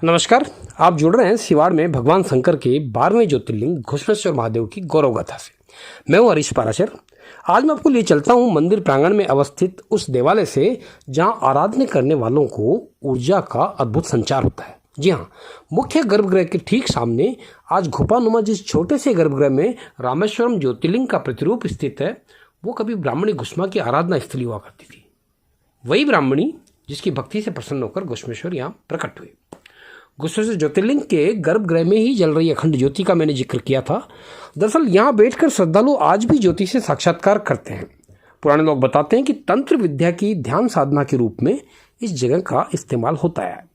नमस्कार। आप जुड़ रहे हैं सिवाड़ में भगवान शंकर के 12वें ज्योतिर्लिंग घुश्मेश्वर महादेव की गौरव गाथा से। मैं हूं हरीश पाराशर। आज मैं आपको ले चलता हूं मंदिर प्रांगण में अवस्थित उस देवालय से जहां आराधना करने वालों को ऊर्जा का अद्भुत संचार होता है। जी हाँ, मुख्य गर्भगृह के ठीक सामने आज घुपानुमा जिस छोटे से गर्भगृह में रामेश्वरम ज्योतिर्लिंग का प्रतिरूप स्थित है, वो कभी ब्राह्मणी घुश्मा की आराधना स्थली हुआ करती थी। वही ब्राह्मणी जिसकी भक्ति से प्रसन्न होकर घुश्मेश्वर यहाँ प्रकट हुए। घुश्मेश्वर ज्योतिर्लिंग के गर्भगृह में ही जल रही अखंड ज्योति का मैंने जिक्र किया था। दरअसल यहाँ बैठकर श्रद्धालु आज भी ज्योति से साक्षात्कार करते हैं। पुराने लोग बताते हैं कि तंत्र विद्या की ध्यान साधना के रूप में इस जगह का इस्तेमाल होता है।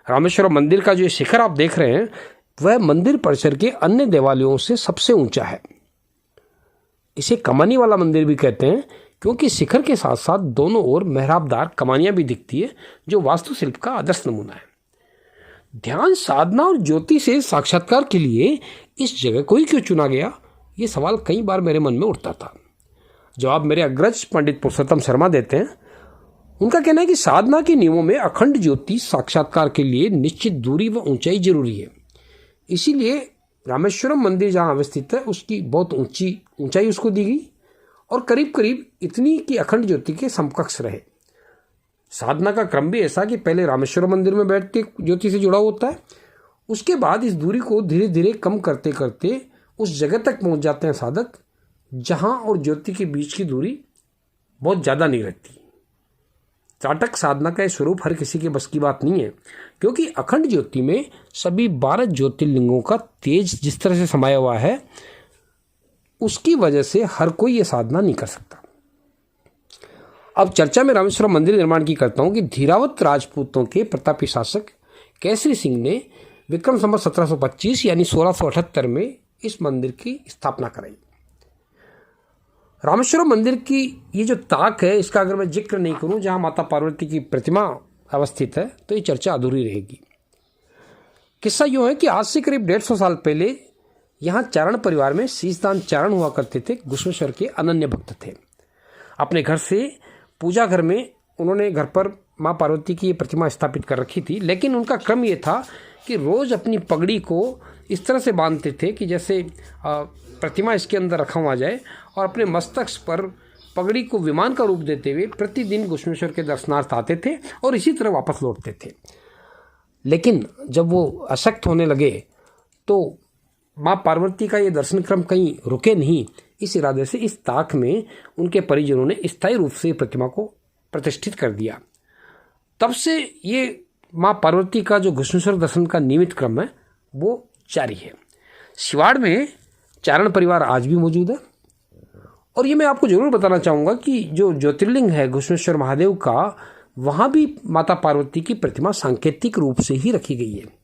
रामेश्वरम मंदिर का जो शिखर आप देख रहे हैं, वह मंदिर परिसर के अन्य देवालयों से सबसे ऊंचा है। इसे कमानी वाला मंदिर भी कहते हैं क्योंकि शिखर के साथ साथ दोनों ओर मेहराबदार कमानियां भी दिखती है, जो वास्तुशिल्प का आदर्श नमूना है। ध्यान साधना और ज्योति से साक्षात्कार के लिए इस जगह को ही क्यों चुना गया, ये सवाल कई बार मेरे मन में उठता था। जवाब मेरे अग्रज पंडित पुरुषोत्तम शर्मा देते हैं। उनका कहना है कि साधना के नियमों में अखंड ज्योति साक्षात्कार के लिए निश्चित दूरी व ऊंचाई जरूरी है। इसीलिए रामेश्वरम मंदिर जहाँ अवस्थित है, उसकी बहुत ऊंचाई उसको दी गई और करीब करीब इतनी कि अखंड ज्योति के समकक्ष रहे। साधना का क्रम भी ऐसा कि पहले रामेश्वरम मंदिर में बैठ के ज्योति से जुड़ा होता है, उसके बाद इस दूरी को धीरे धीरे कम करते करते उस जगह तक पहुंच जाते हैं साधक जहां और ज्योति के बीच की दूरी बहुत ज़्यादा नहीं रहती। चाटक साधना का यह स्वरूप हर किसी के बस की बात नहीं है, क्योंकि अखंड ज्योति में सभी 12 ज्योतिर्लिंगों का तेज जिस तरह से समाया हुआ है, उसकी वजह से हर कोई ये साधना नहीं कर सकता। अब चर्चा में रामेश्वरम मंदिर निर्माण की करता हूं कि धीरावत राजपूतों के प्रतापी शासक केसरी सिंह ने विक्रम संवत 1725 यानी 1678 में इस मंदिर की स्थापना कराई। रामेश्वरम मंदिर की ये जो ताक है, इसका अगर मैं जिक्र नहीं करूं जहां माता पार्वती की प्रतिमा अवस्थित है, तो ये चर्चा अधूरी रहेगी। किस्सा यूँ है कि आज से करीब 150 साल पहले यहाँ चारण परिवार में शीशदान चारण हुआ करते थे। घुश्मेश्वर के अनन्य भक्त थे। अपने घर से पूजा घर में उन्होंने घर पर माँ पार्वती की प्रतिमा स्थापित कर रखी थी, लेकिन उनका क्रम ये था कि रोज़ अपनी पगड़ी को इस तरह से बांधते थे कि जैसे प्रतिमा इसके अंदर रखा हुआ जाए, और अपने मस्तक पर पगड़ी को विमान का रूप देते हुए प्रतिदिन घुश्मेश्वर के दर्शनार्थ आते थे और इसी तरह वापस लौटते थे। लेकिन जब वो अशक्त होने लगे तो माँ पार्वती का ये दर्शन क्रम कहीं रुके नहीं। इस इरादे से इस ताक में उनके परिजनों ने स्थायी रूप से प्रतिमा को प्रतिष्ठित कर दिया। तब से ये माँ पार्वती का जो घुश्मेश्वर दर्शन का नियमित क्रम है, वो जारी है। सिवाड़ में चारण परिवार आज भी मौजूद है। और ये मैं आपको जरूर बताना चाहूँगा कि जो ज्योतिर्लिंग है घुश्मेश्वर महादेव का, वहाँ भी माता पार्वती की प्रतिमा सांकेतिक रूप से ही रखी गई है।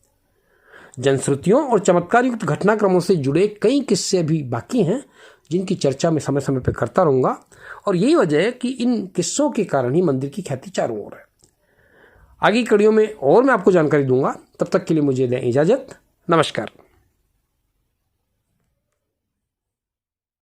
जनश्रुतियों और चमत्कार युक्त घटनाक्रमों से जुड़े कई किस्से भी बाकी हैं, जिनकी चर्चा मैं समय समय पर करता रहूँगा। और यही वजह है कि इन किस्सों के कारण ही मंदिर की ख्याति चारों ओर है। आगे की कड़ियों में और मैं आपको जानकारी दूंगा। तब तक के लिए मुझे दें इजाज़त। नमस्कार।